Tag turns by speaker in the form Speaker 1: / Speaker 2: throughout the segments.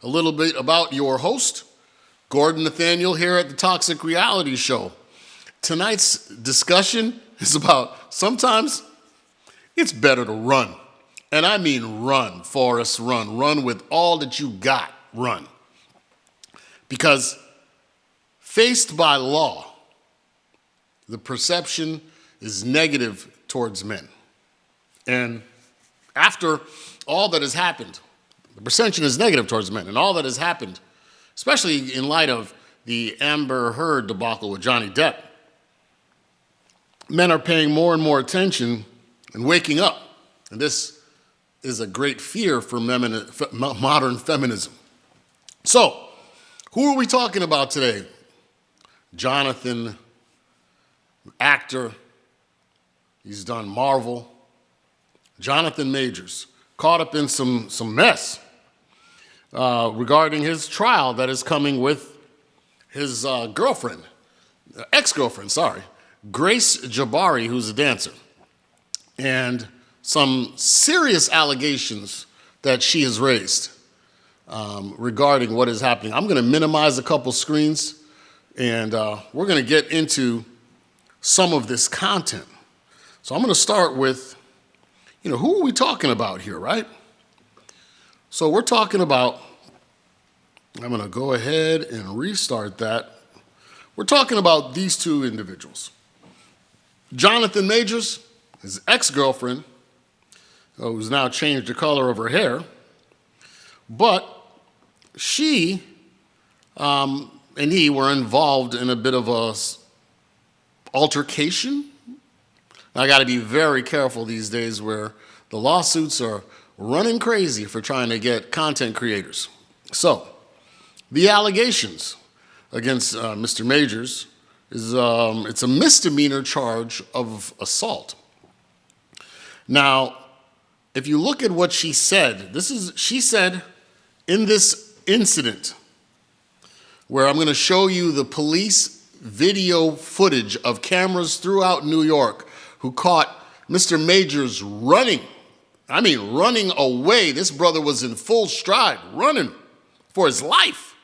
Speaker 1: A little bit about your host, Gordon Nathaniel, here at the Toxic Reality Show. Tonight's discussion is about sometimes it's better to run. And I mean run, Forrest, run. Run with all that you got, run. Because faced by law, the perception is negative towards men. And after all that has happened, the perception is negative towards men. And all that has happened, especially in light of the Amber Heard debacle with Johnny Depp, men are paying more and more attention and waking up. And this is a great fear for modern feminism. So, who are we talking about today? Jonathan, actor. He's done Marvel. Jonathan Majors, caught up in some mess regarding his trial that is coming with his ex-girlfriend, Grace Jabbari, who's a dancer. And some serious allegations that she has raised regarding what is happening. I'm going to minimize a couple screens, and we're going to get into some of this content. So I'm going to start with, who are we talking about here, right? So we're talking about, I'm going to go ahead and restart that. We're talking about these two individuals. Jonathan Majors, his ex-girlfriend, who's now changed the color of her hair, but she and he were involved in a bit of a altercation. I got to be very careful these days where the lawsuits are running crazy for trying to get content creators. So, the allegations against Mr. Majors is it's a misdemeanor charge of assault. Now, if you look at what she said, she said in this incident where I'm going to show you the police video footage of cameras throughout New York who caught Mr. Majors running. I mean, running away. This brother was in full stride, running for his life,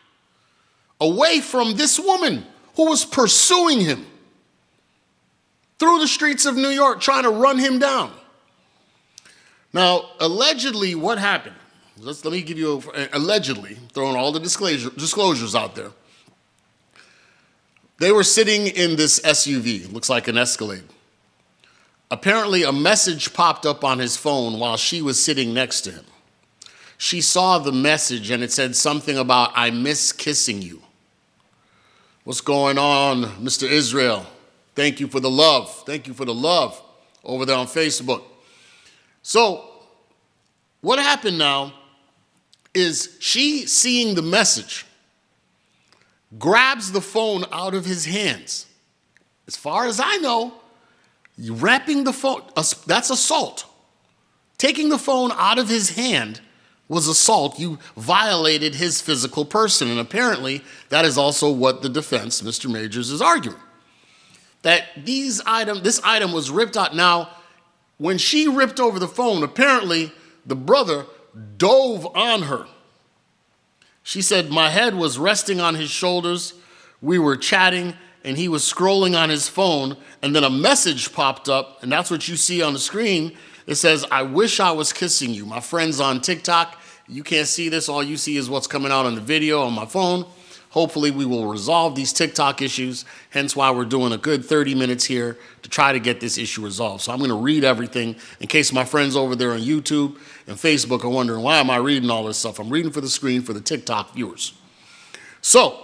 Speaker 1: away from this woman who was pursuing him through the streets of New York, trying to run him down. Now, allegedly, what happened? Let me give you allegedly, throwing all the disclosures out there. They were sitting in this SUV, looks like an Escalade. Apparently, a message popped up on his phone while she was sitting next to him. She saw the message and it said something about, "I miss kissing you." What's going on, Mr. Israel? Thank you for the love. Thank you for the love over there on Facebook. So, what happened now is she, seeing the message, grabs the phone out of his hands. As far as I know, wrapping the phone, that's assault. Taking the phone out of his hand was assault. You violated his physical person. And apparently, that is also what the defense, Mr. Majors, is arguing. That this item was ripped out. Now, when she ripped over the phone, apparently the brother dove on her. She said, "My head was resting on his shoulders. We were chatting, and he was scrolling on his phone, and then a message popped up, and that's what you see on the screen. It says, 'I wish I was kissing you.' My friends on TikTok, you can't see this. All you see is what's coming out on the video on my phone. Hopefully we will resolve these TikTok issues, hence why we're doing a good 30 minutes here to try to get this issue resolved. So I'm going to read everything in case my friends over there on YouTube and Facebook are wondering, why am I reading all this stuff? I'm reading for the screen for the TikTok viewers. So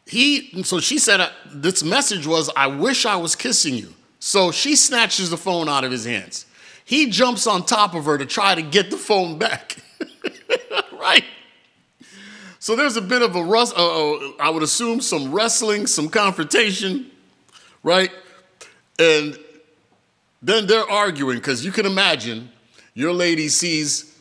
Speaker 1: she said, this message was, "I wish I was kissing you." So she snatches the phone out of his hands. He jumps on top of her to try to get the phone back. Right? So there's a bit of I would assume some wrestling, some confrontation, right? And then they're arguing, because you can imagine your lady sees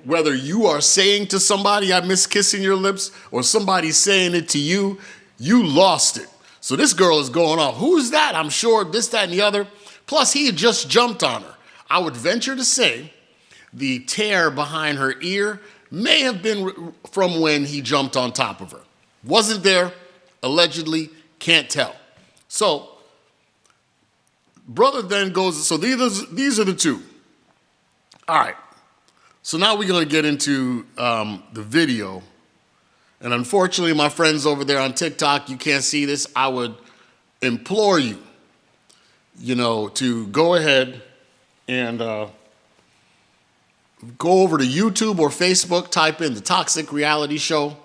Speaker 1: whether you are saying to somebody, "I miss kissing your lips," or somebody's saying it to you, you lost it. So this girl is going off. Who's that? I'm sure this, that, and the other. Plus, he had just jumped on her. I would venture to say the tear behind her ear may have been from when he jumped on top of her. Wasn't there, allegedly, can't tell. So, brother then goes, so these are the two. All right. So now we're going to get into the video. And unfortunately, my friends over there on TikTok, you can't see this. I would implore you, to go ahead and go over to YouTube or Facebook, type in The Toxic Reality Show.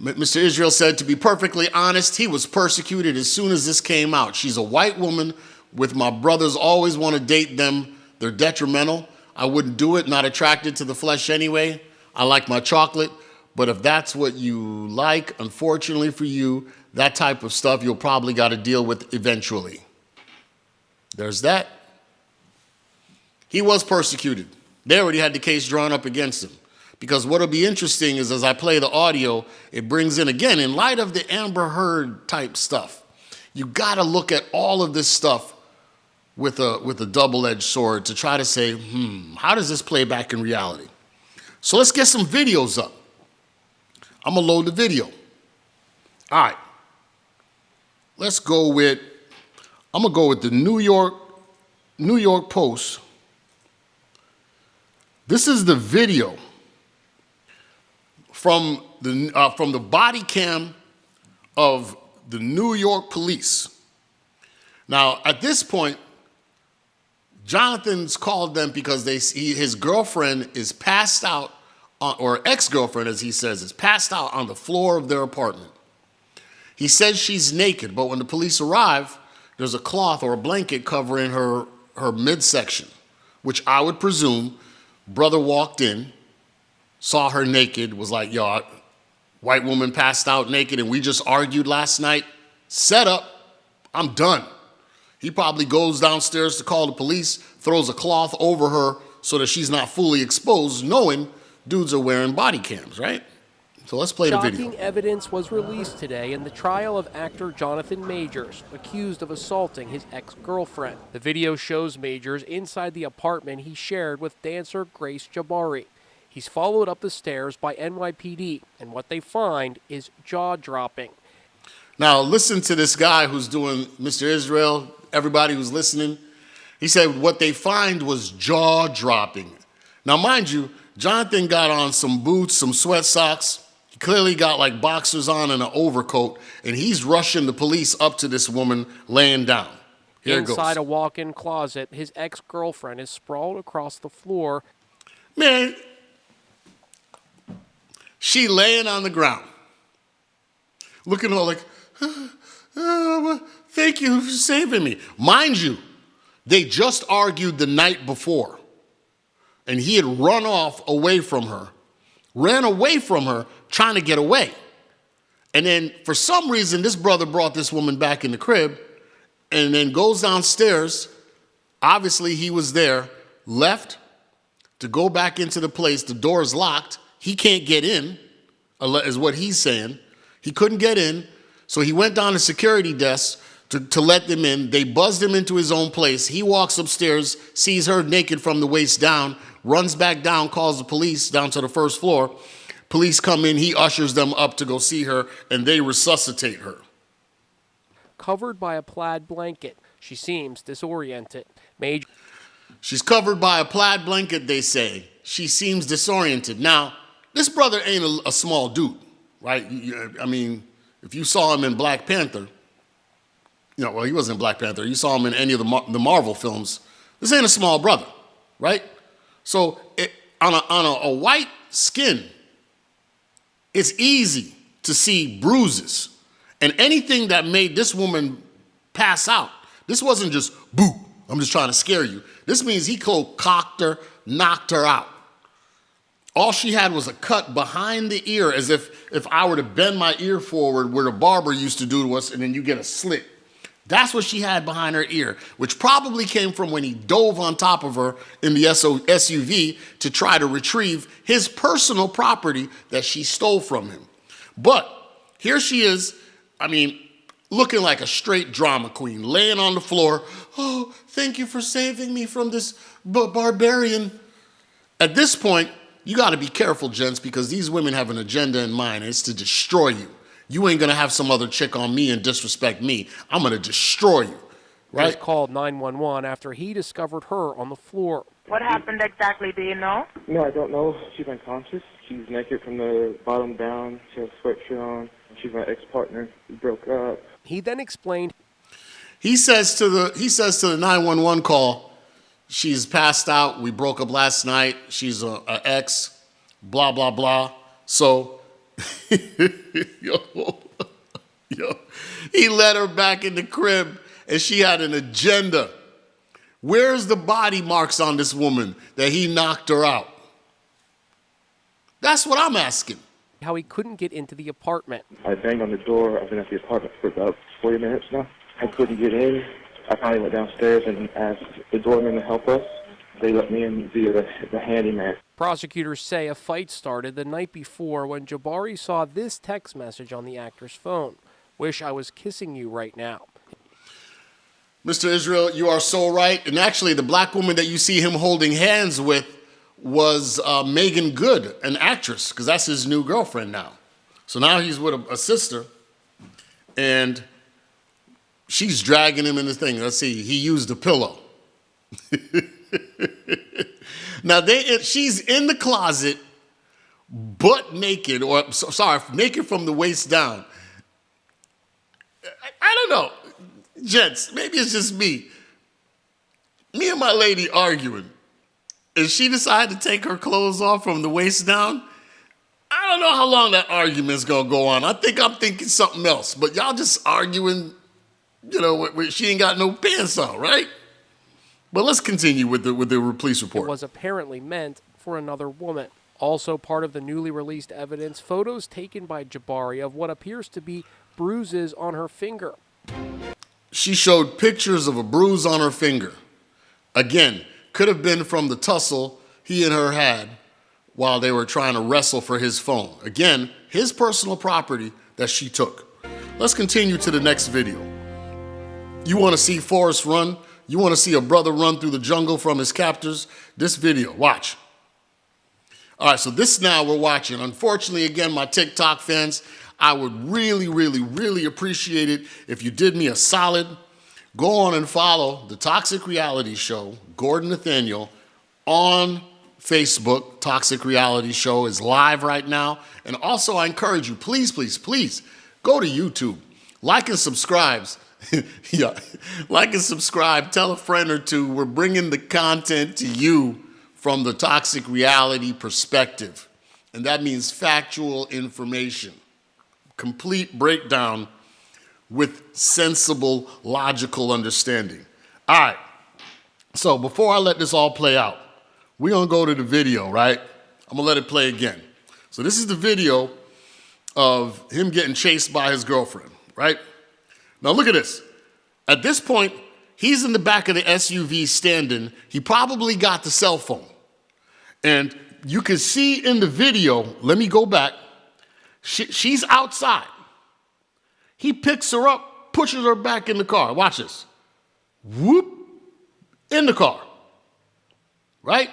Speaker 1: Mr. Israel said, to be perfectly honest, he was persecuted as soon as this came out. She's a white woman with my brothers always want to date them. They're detrimental. I wouldn't do it, not attracted to the flesh anyway. I like my chocolate. But if that's what you like, unfortunately for you, that type of stuff you'll probably got to deal with eventually. There's that. He was persecuted. They already had the case drawn up against him. Because what'll be interesting is as I play the audio, it brings in, again, in light of the Amber Heard type stuff, you got to look at all of this stuff with a double-edged sword to try to say, how does this play back in reality? So let's get some videos up. I'm going to load the video. All right. I'm going to go with the New York Post. This is the video from the body cam of the New York police. Now, at this point, Jonathan's called them because his girlfriend is passed out, or ex-girlfriend, as he says, is passed out on the floor of their apartment. He says she's naked, but when the police arrive, there's a cloth or a blanket covering her midsection, which I would presume brother walked in, saw her naked, was like, yo, white woman passed out naked, and we just argued last night. Set up, I'm done. He probably goes downstairs to call the police, throws a cloth over her so that she's not fully exposed, knowing dudes are wearing body cams, right? So let's play the video.
Speaker 2: Shocking evidence was released today in the trial of actor Jonathan Majors, accused of assaulting his ex-girlfriend. The video shows Majors inside the apartment he shared with dancer Grace Jabbari. He's followed up the stairs by NYPD, and what they find is jaw-dropping.
Speaker 1: Now listen to this guy who's doing Mr. Israel, everybody who's listening. He said what they find was jaw-dropping. Now mind you, Jonathan got on some boots, some sweat socks. He clearly got like boxers on and an overcoat, and he's rushing the police up to this woman laying down. Here it goes.
Speaker 2: Inside a walk-in closet, his ex-girlfriend is sprawled across the floor.
Speaker 1: Man, she laying on the ground, looking all like, thank you for saving me. Mind you, they just argued the night before, and he had run away from her, trying to get away. And then for some reason, this brother brought this woman back in the crib and then goes downstairs. Obviously, he was there, left to go back into the place. The door's locked. He can't get in, is what he's saying. He couldn't get in, so he went down to security desk to let them in. They buzzed him into his own place. He walks upstairs, sees her naked from the waist down, runs back down, calls the police down to the first floor. Police come in, he ushers them up to go see her, and they resuscitate her.
Speaker 2: Covered by a plaid blanket, she seems disoriented.
Speaker 1: She's covered by a plaid blanket, they say. She seems disoriented. Now, this brother ain't a small dude, right? I mean, if you saw him in Black Panther, well, he wasn't in Black Panther. You saw him in any of the Marvel films. This ain't a small brother, right? So on a white skin, it's easy to see bruises. And anything that made this woman pass out, this wasn't just, boo, I'm just trying to scare you. This means he cocked her, knocked her out. All she had was a cut behind the ear, as if I were to bend my ear forward where the barber used to do to us, and then you get a slit. That's what she had behind her ear, which probably came from when he dove on top of her in the SUV to try to retrieve his personal property that she stole from him. But here she is, looking like a straight drama queen, laying on the floor. Oh, thank you for saving me from this barbarian. At this point, You got to be careful, gents, because these women have an agenda in mind, and it's to destroy you. You ain't going to have some other chick on me and disrespect me. I'm going to destroy you, right?
Speaker 2: He called 911 after he discovered her on the floor.
Speaker 3: What happened exactly, do you know?
Speaker 4: No, I don't know. She's unconscious. She's naked from the bottom down. She has a sweatshirt on. She's my ex-partner. We broke up.
Speaker 2: He then explained.
Speaker 1: He says to the 911 call, she's passed out. We broke up last night. She's a ex, blah, blah, blah. So, yo, he let her back in the crib, and she had an agenda. Where's the body marks on this woman that he knocked her out? That's what I'm asking.
Speaker 2: How he couldn't get into the apartment.
Speaker 4: I banged on the door. I've been at the apartment for about 40 minutes now. I couldn't get in. I finally went downstairs and asked the doorman to help us. They let me in via the handyman. Prosecutors
Speaker 2: say a fight started the night before when Jabbari saw this text message on the actor's phone. Wish I was kissing you right now.
Speaker 1: Mr. Israel, you are so right. And actually, the black woman that you see him holding hands with was Megan Good, an actress, because that's his new girlfriend now. So now he's with a sister, and she's dragging him in the thing. Let's see, he used a pillow. Now, she's in the closet, butt naked, naked from the waist down. I don't know. Gents, maybe it's just me. Me and my lady arguing. And she decided to take her clothes off from the waist down. I don't know how long that argument's going to go on. I think I'm thinking something else. But y'all just arguing, she ain't got no pants on, right? But let's continue with the police report.
Speaker 2: It was apparently meant for another woman. Also part of the newly released evidence, photos taken by Jabbari of what appears to be bruises on her finger.
Speaker 1: She showed pictures of a bruise on her finger. Again, could have been from the tussle he and her had while they were trying to wrestle for his phone. Again, his personal property that she took. Let's continue to the next video. You want to see Forrest run? You want to see a brother run through the jungle from his captors? This video, watch. All right, so this now we're watching. Unfortunately, again, my TikTok fans, I would really, really, really appreciate it if you did me a solid. Go on and follow the Toxic Reality Show, Gordon Nathaniel, on Facebook. Toxic Reality Show is live right now. And also, I encourage you, please, please, please, go to YouTube. Like and subscribe. Yeah, like and subscribe. Tell a friend or two. We're bringing the content to you from the toxic reality perspective. And that means factual information. Complete breakdown with sensible, logical understanding. All right. So before I let this all play out, we're going to go to the video, right? I'm going to let it play again. So this is the video of him getting chased by his girlfriend, right? Now look at this. At this point, he's in the back of the SUV standing. He probably got the cell phone. And you can see in the video, let me go back. She's outside. He picks her up, pushes her back in the car. Watch this. Whoop. In the car. Right?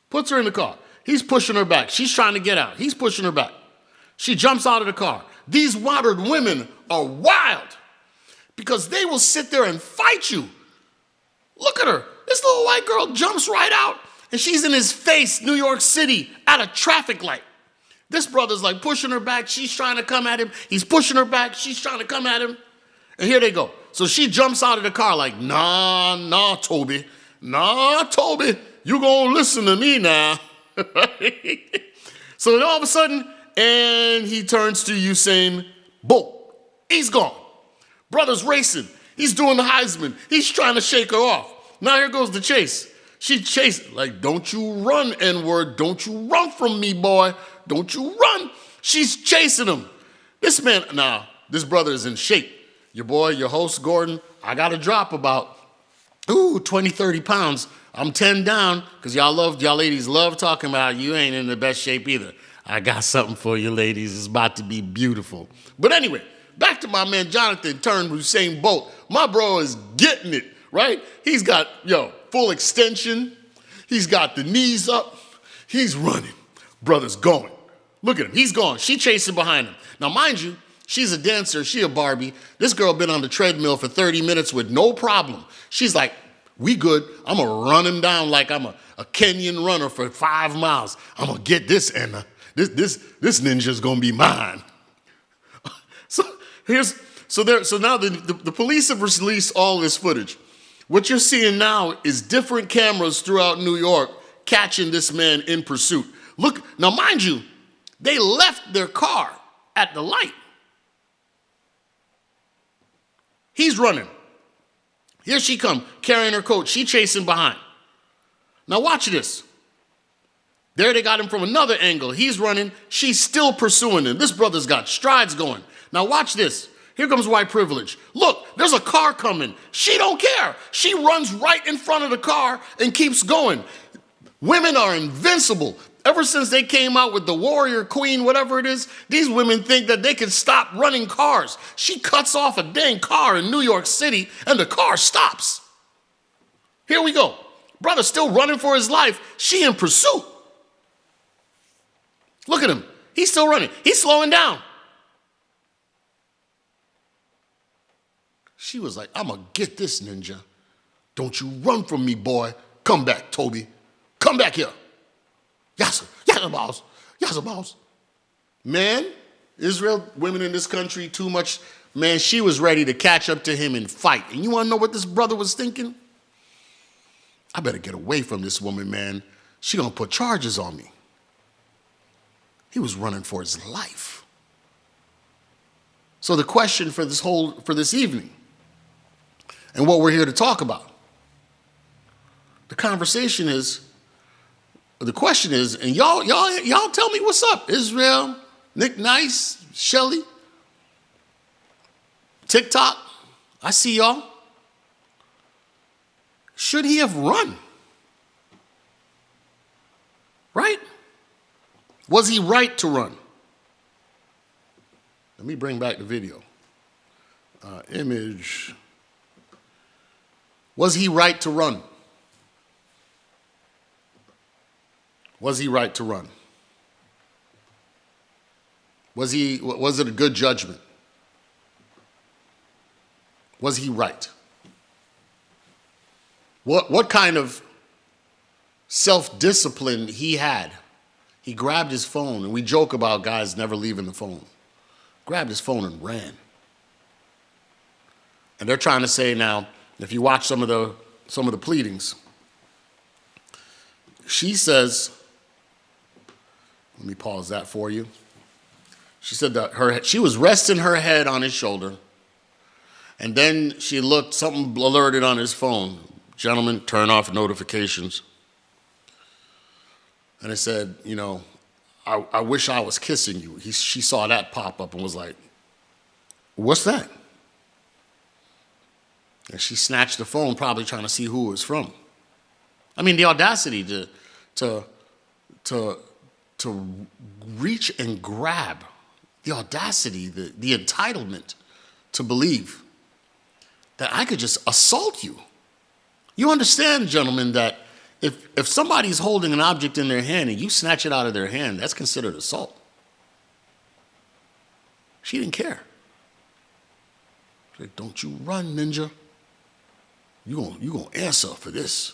Speaker 1: Puts her in the car. He's pushing her back. She's trying to get out. He's pushing her back. She jumps out of the car. These modern women are wild because they will sit there and fight you. Look at her. This little white girl jumps right out and she's in his face, New York City, at a traffic light. This brother's like pushing her back. She's trying to come at him. He's pushing her back. She's trying to come at him. And here they go. So she jumps out of the car like, nah, Toby. Nah, Toby, you gonna listen to me now. So then all of a sudden, and he turns to Usain Bolt. He's gone. Brother's racing. He's doing the Heisman. He's trying to shake her off. Now here goes the chase. She chased, like, don't you run, N-word. Don't you run from me, boy. Don't you run. She's chasing him. This man, now, this brother is in shape. Your boy, your host, Gordon, I got to drop about, 20, 30 pounds. I'm 10 down because y'all ladies love talking about you ain't in the best shape either. I got something for you ladies. It's about to be beautiful. But anyway, back to my man Jonathan turned Usain Bolt. My bro is getting it, right? He's got, full extension. He's got the knees up. He's running. Brother's going. Look at him. He's going. She chasing behind him. Now, mind you, she's a dancer. She a Barbie. This girl been on the treadmill for 30 minutes with no problem. She's like, we good. I'm going to run him down like I'm a Kenyan runner for 5 miles. I'm going to get this, Anna. This ninja's going to be mine. So now the police have released all this footage. What you're seeing now is different cameras throughout New York catching this man in pursuit. Look, now mind you, they left their car at the light. He's running. Here she come, carrying her coat. She chasing behind. Now watch this. There they got him from another angle. He's running. She's still pursuing him. This brother's got strides going. Now watch this. Here comes white privilege. Look, there's a car coming. She don't care. She runs right in front of the car and keeps going. Women are invincible. Ever since they came out with the warrior queen, whatever it is, these women think that they can stop running cars. She cuts off a dang car in New York City and the car stops. Here we go. Brother still running for his life. She in pursuit. Look at him. He's still running. He's slowing down. She was like, I'm going to get this ninja. Don't you run from me, boy. Come back, Toby. Come back here. Yes, boss. Yes, boss. Man, Israel, women in this country, too much. Man, she was ready to catch up to him and fight. And you want to know what this brother was thinking? I better get away from this woman, man. She going to put charges on me. He was running for his life. So the question for this evening, and what we're here to talk about, the question is, and y'all tell me what's up. Israel, Nick Nice, Shelly, TikTok, I see y'all. Should he have run? Right? Was he right to run? Let me bring back the video. Image. Was he right to run? Was he right to run? Was it a good judgment? Was he right? What kind of self-discipline he had? He grabbed his phone, and we joke about guys never leaving the phone. Grabbed his phone and ran. And they're trying to say now, if you watch some of the pleadings, she says, let me pause that for you. She said that she was resting her head on his shoulder, and then she looked, something alerted on his phone. Gentlemen, turn off notifications. And it said, I wish I was kissing you. She saw that pop up and was like, what's that? And she snatched the phone, probably trying to see who it was from. I mean, the audacity to reach and grab, the audacity, the entitlement to believe that I could just assault you. You understand, gentlemen, that if somebody's holding an object in their hand and you snatch it out of their hand, that's considered assault. She didn't care. She's like, don't you run, ninja. You gonna answer for this.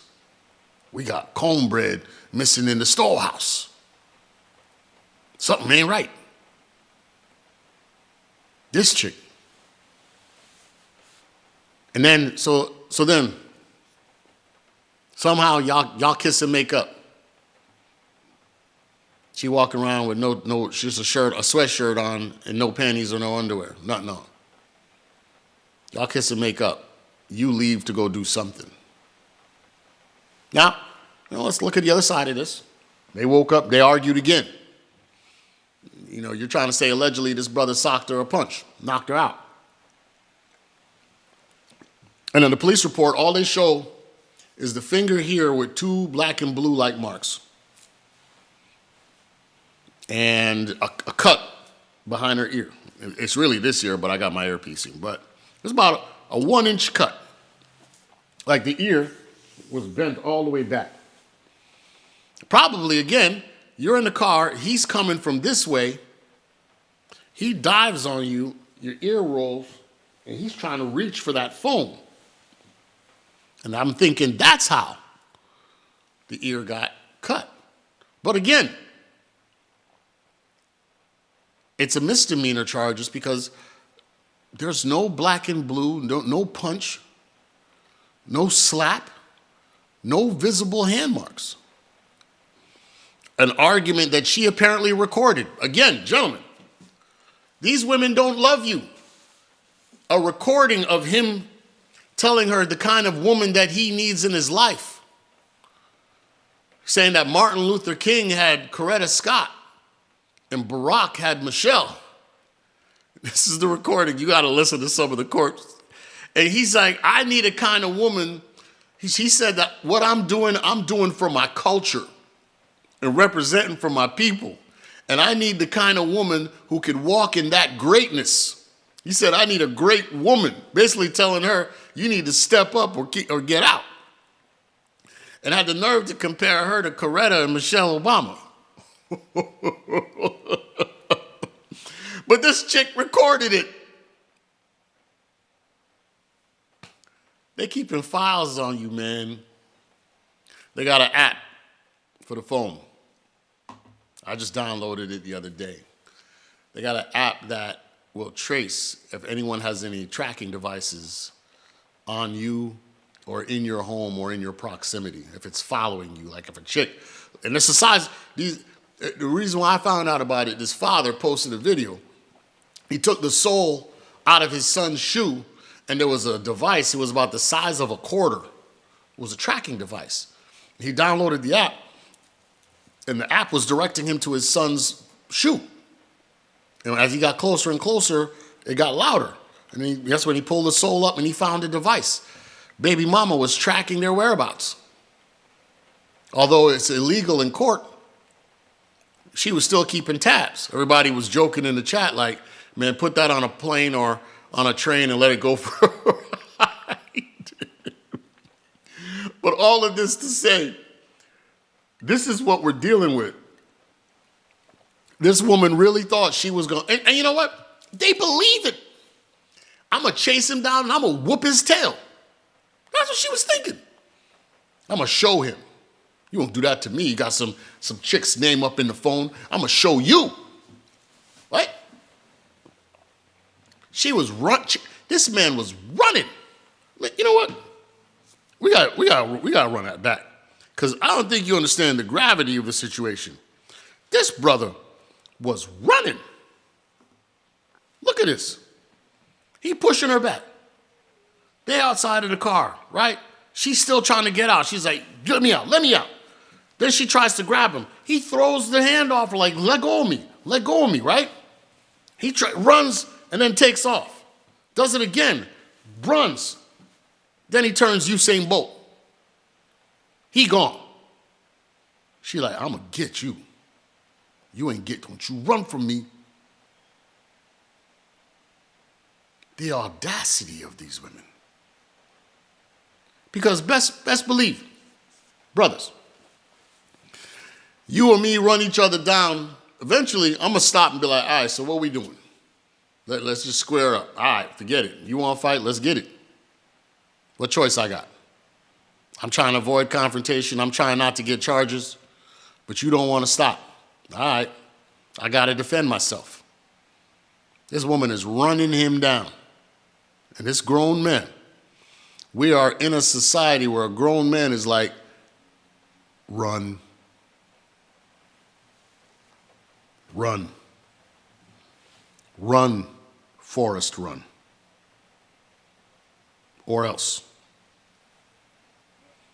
Speaker 1: We got cornbread missing in the storehouse. Something ain't right. This chick. And then, so then, somehow y'all kiss and make up. She walking around with no, just a sweatshirt on and no panties or no underwear, nothing on. Y'all kiss and make up. You leave to go do something. Now, let's look at the other side of this. They woke up, they argued again. You're trying to say allegedly this brother socked her a punch, knocked her out. And in the police report, all they show is the finger here with 2 black and blue like marks. And a cut behind her ear. It's really this ear, but I got my earpiece in. But it's about a 1-inch cut. Like the ear was bent all the way back. Probably, again, you're in the car, he's coming from this way, he dives on you, your ear rolls, and he's trying to reach for that phone. And I'm thinking that's how the ear got cut. But again, it's a misdemeanor charge just because there's no black and blue, no punch, no slap, no visible hand marks. An argument that she apparently recorded. Again, gentlemen, these women don't love you. A recording of him telling her the kind of woman that he needs in his life. Saying that Martin Luther King had Coretta Scott and Barack had Michelle. This is the recording. You got to listen to some of the quotes. And he's like, I need a kind of woman. He said that what I'm doing for my culture and representing for my people. And I need the kind of woman who could walk in that greatness. He said, I need a great woman, basically telling her, you need to step up or get out. And had the nerve to compare her to Coretta and Michelle Obama. But this chick recorded it. They keeping files on you, man. They got an app for the phone. I just downloaded it the other day. They got an app that will trace if anyone has any tracking devices on you or in your home or in your proximity, if it's following you, like if a chick, and this is size, the reason why I found out about it, this father posted a video. He took the sole out of his son's shoe, and there was a device, it was about the size of a quarter. It was a tracking device. He downloaded the app, and the app was directing him to his son's shoe. And as he got closer and closer, it got louder. And that's when he pulled the sole up and he found a device. Baby mama was tracking their whereabouts. Although it's illegal in court, she was still keeping tabs. Everybody was joking in the chat like, man, put that on a plane or on a train and let it go for a ride. But all of this to say, this is what we're dealing with. This woman really thought she was going, and you know what? They believe it. I'm going to chase him down and I'm going to whoop his tail. That's what she was thinking. I'm going to show him. You won't do that to me. You got some chick's name up in the phone. I'm going to show you. Right? This man was running. You know what? We got to run that back. Because I don't think you understand the gravity of the situation. This brother was running. Look at this. He pushing her back. They outside of the car, right? She's still trying to get out. She's like, let me out, let me out. Then she tries to grab him. He throws the hand off her like, let go of me, right? He runs and then takes off. Does it again, runs. Then he turns Usain Bolt. He gone. She like, I'm going to get you. You ain't don't you run from me. The audacity of these women. Because best believe, brothers, you or me run each other down. Eventually, I'm going to stop and be like, all right, so what are we doing? Let's just square up. All right, forget it. You want to fight? Let's get it. What choice I got? I'm trying to avoid confrontation. I'm trying not to get charges, but you don't want to stop. All right, I got to defend myself. This woman is running him down. And this grown man, we are in a society where a grown man is like, run. Run. Run, Forrest, run. Or else.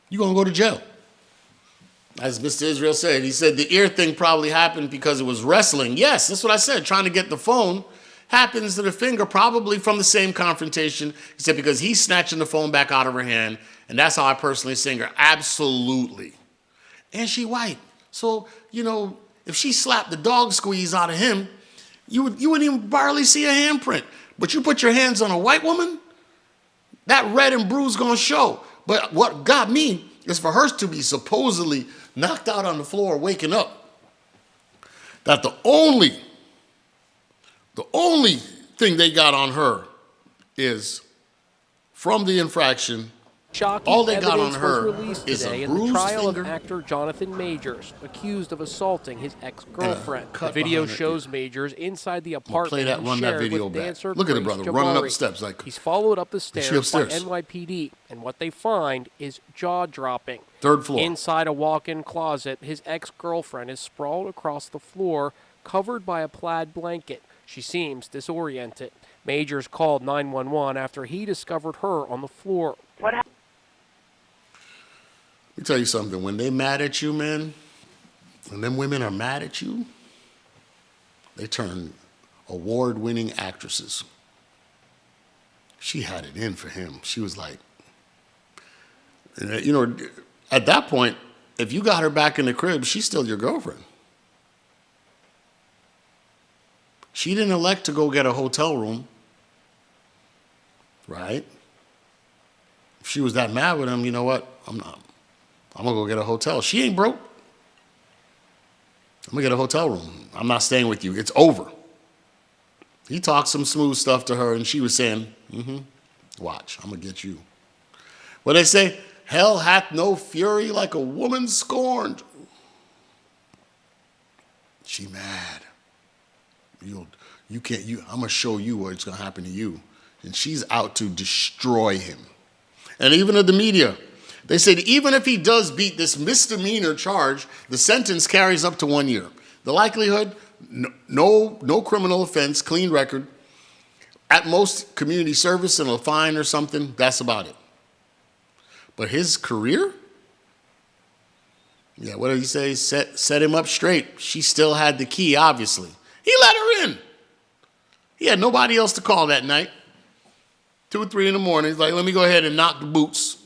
Speaker 1: You're going to go to jail. As Mr. Israel said, he said the ear thing probably happened because it was wrestling. Yes, that's what I said. Trying to get the phone happens to the finger, probably from the same confrontation. He said because he's snatching the phone back out of her hand, and that's how I personally sing her. Absolutely. And she white. So, if she slapped the dog squeeze out of him, you wouldn't even barely see a handprint. But you put your hands on a white woman, that red and bruise gonna show. But what got me is for her to be supposedly knocked out on the floor, waking up. That the only thing they got on her is from the infraction.
Speaker 2: Shocking
Speaker 1: All they got
Speaker 2: evidence
Speaker 1: on her
Speaker 2: was released
Speaker 1: is
Speaker 2: today
Speaker 1: a
Speaker 2: in the
Speaker 1: bruised
Speaker 2: trial
Speaker 1: finger
Speaker 2: of actor Jonathan Majors, accused of assaulting his ex-girlfriend.
Speaker 1: and a cut
Speaker 2: The video
Speaker 1: behind her
Speaker 2: shows
Speaker 1: ear.
Speaker 2: Majors inside the
Speaker 1: Play
Speaker 2: apartment
Speaker 1: that,
Speaker 2: he
Speaker 1: run that
Speaker 2: shared
Speaker 1: video
Speaker 2: with
Speaker 1: back.
Speaker 2: dancer
Speaker 1: Look at the
Speaker 2: Grace
Speaker 1: brother running up the
Speaker 2: Jabbari.
Speaker 1: steps like
Speaker 2: He's followed up the
Speaker 1: she
Speaker 2: stairs by
Speaker 1: upstairs.
Speaker 2: NYPD, and what they find is jaw-dropping.
Speaker 1: Third floor.
Speaker 2: Inside a walk-in closet, his ex-girlfriend is sprawled across the floor, covered by a plaid blanket. She seems disoriented. Majors called 911 after he discovered her on the floor.
Speaker 3: What happened?
Speaker 1: Let me tell you something. When they mad at you, man, when them women are mad at you, they turn award-winning actresses. She had it in for him. She was like, you know, at that point, if you got her back in the crib, she's still your girlfriend. She didn't elect to go get a hotel room, right? If she was that mad with him, you know what? I'm going to go get a hotel. She ain't broke. I'm going to get a hotel room. I'm not staying with you. It's over. He talked some smooth stuff to her, and she was saying, watch, I'm going to get you. What they say, hell hath no fury like a woman scorned. She mad. I'm going to show you what's going to happen to you. And she's out to destroy him. And even in the media, they said even if he does beat this misdemeanor charge, the sentence carries up to 1 year. The likelihood, no criminal offense, clean record. At most, community service and a fine or something, that's about it. But his career? Yeah, what did he say? Set him up straight. She still had the key, obviously. He let her in. He had nobody else to call that night. 2 or 3 in the morning. He's like, let me go ahead and knock the boots.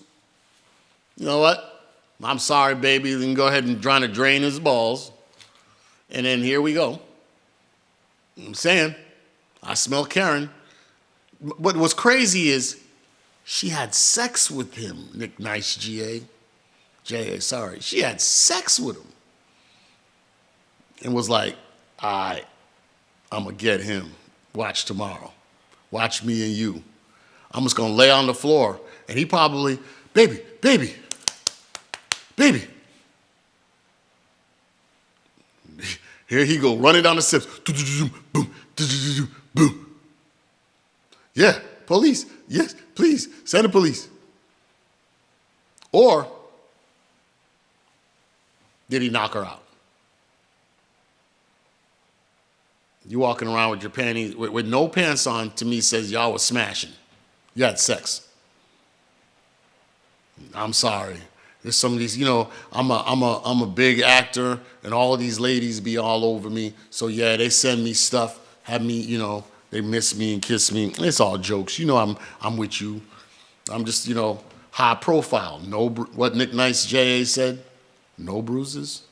Speaker 1: You know what? I'm sorry, baby. Then go ahead and try to drain his balls. And then here we go. I'm saying, I smell Karen. But what's crazy is she had sex with him, Nick Nice, G.A., sorry. She had sex with him. And was like, all right, I'm going to get him. Watch tomorrow. Watch me and you. I'm just going to lay on the floor. And he probably, baby. Here he go, running down the steps. Boom, boom. Yeah, police. Yes, please, send the police. Or did he knock her out? You walking around with your panties, with no pants on, to me says y'all was smashing. You had sex. I'm sorry. There's some of these, I'm a big actor, and all of these ladies be all over me. So yeah, they send me stuff, have me, they miss me and kiss me. It's all jokes. I'm with you. I'm just, high profile. No, what Nick Nice J.A. said, no bruises.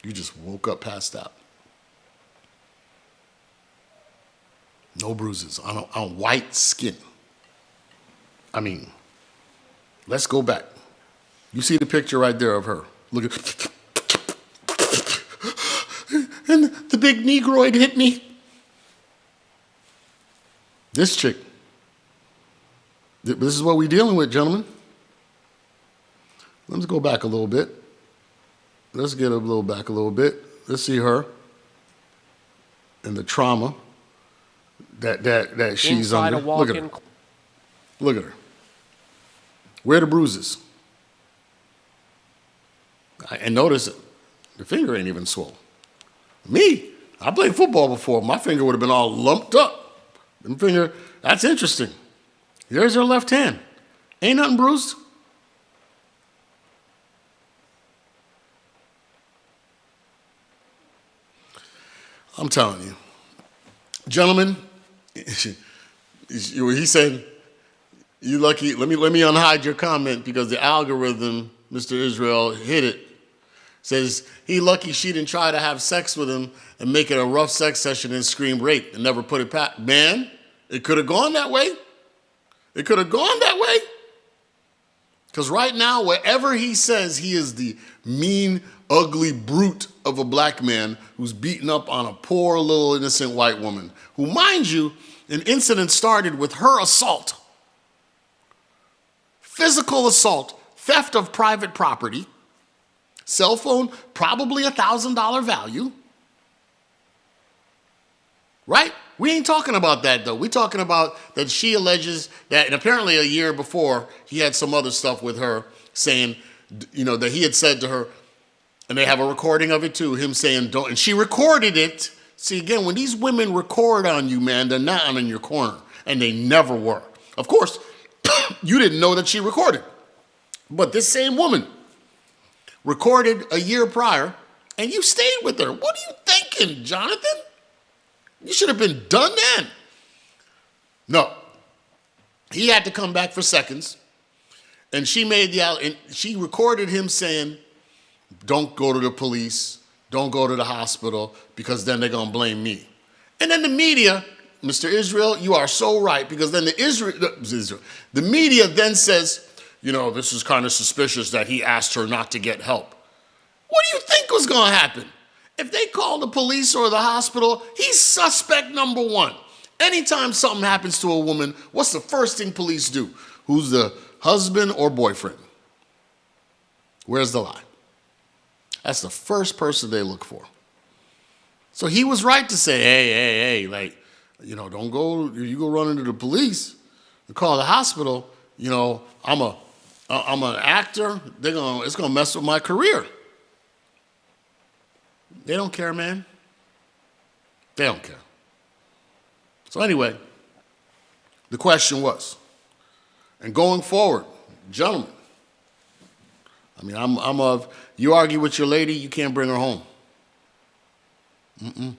Speaker 1: You just woke up passed out. No bruises on white skin. I mean, let's go back. You see the picture right there of her. Look at, and the big Negroid hit me. This chick. This is what we're dealing with, gentlemen. Let's go back a little bit. Let's get back a little bit. Let's see her and the trauma that she's
Speaker 2: Inside
Speaker 1: under.
Speaker 2: a walk-in.
Speaker 1: Look at her. Where are the bruises? And notice the finger ain't even swole. Me, I played football before. My finger would have been all lumped up. Them finger, that's interesting. There's her left hand. Ain't nothing bruised. I'm telling you. Gentlemen, he said, you lucky, let me unhide your comment because the algorithm, Mr. Israel, hit it. Says he lucky she didn't try to have sex with him and make it a rough sex session and scream rape and never put it back. Man, it could have gone that way. It could have gone that way. Because right now, wherever he says he is the mean, ugly brute of a black man who's beating up on a poor little innocent white woman, who, mind you, an incident started with her assault. Physical assault, theft of private property, cell phone, probably $1,000 value. Right? We ain't talking about that, though. We're talking about that she alleges that, and apparently a year before, he had some other stuff with her saying, that he had said to her, and they have a recording of it too, him saying, don't, and she recorded it. See, again, when these women record on you, man, they're not in your corner, and they never were. Of course, you didn't know that she recorded. But this same woman recorded a year prior, and you stayed with her. What are you thinking, Jonathan? You should have been done then. No. He had to come back for seconds, and she recorded him saying, don't go to the police, don't go to the hospital, because then they're going to blame me. And then the media, Mr. Israel, you are so right, because then the media then says, this is kind of suspicious that he asked her not to get help. What do you think was going to happen? If they call the police or the hospital, he's suspect number one. Anytime something happens to a woman, what's the first thing police do? Who's the husband or boyfriend? Where's the lie? That's the first person they look for. So he was right to say, hey, don't go, you go run into the police and call the hospital, I'm an actor, it's gonna mess with my career. They don't care, man. They don't care. So anyway, the question was, and going forward, gentlemen, you argue with your lady, you can't bring her home. And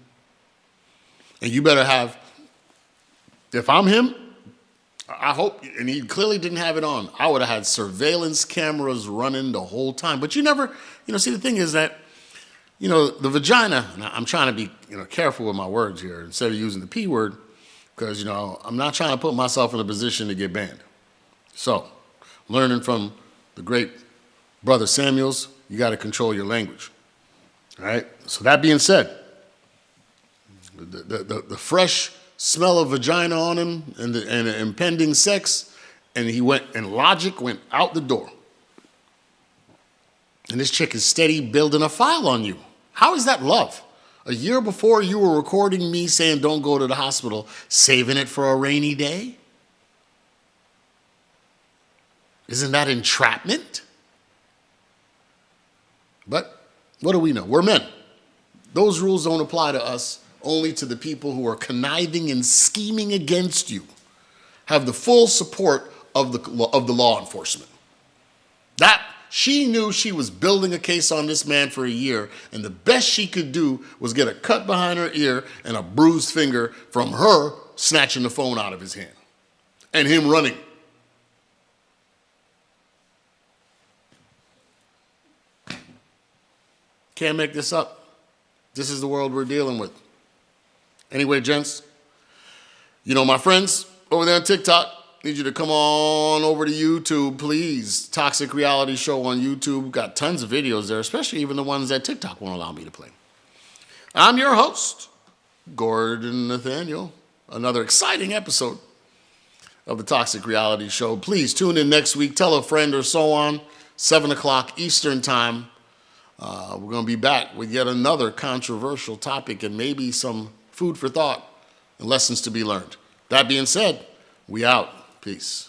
Speaker 1: you better have, if I'm him, I hope, and he clearly didn't have it on, I would have had surveillance cameras running the whole time. But you never, see, the thing is that, the vagina, and I'm trying to be, careful with my words here instead of using the P word, because, I'm not trying to put myself in a position to get banned. So, learning from the great Brother Samuels, you got to control your language. All right? So that being said, the fresh smell of vagina on him and the impending sex, and logic went out the door. And this chick is steady building a file on you. How is that love? A year before you were recording me saying don't go to the hospital, saving it for a rainy day? Isn't that entrapment? But what do we know? We're men. Those rules don't apply to us, only to the people who are conniving and scheming against you, have the full support of the law enforcement. She knew she was building a case on this man for a year, and the best she could do was get a cut behind her ear and a bruised finger from her snatching the phone out of his hand and him running. Can't make this up. This is the world we're dealing with. Anyway, gents, my friends over there on TikTok, need you to come on over to YouTube, please. Toxic Reality Show on YouTube. Got tons of videos there, especially even the ones that TikTok won't allow me to play. I'm your host, Gordon Nathaniel. Another exciting episode of the Toxic Reality Show. Please tune in next week. Tell a friend or so on. 7 o'clock Eastern Time. We're going to be back with yet another controversial topic and maybe some food for thought and lessons to be learned. That being said, we out. Peace.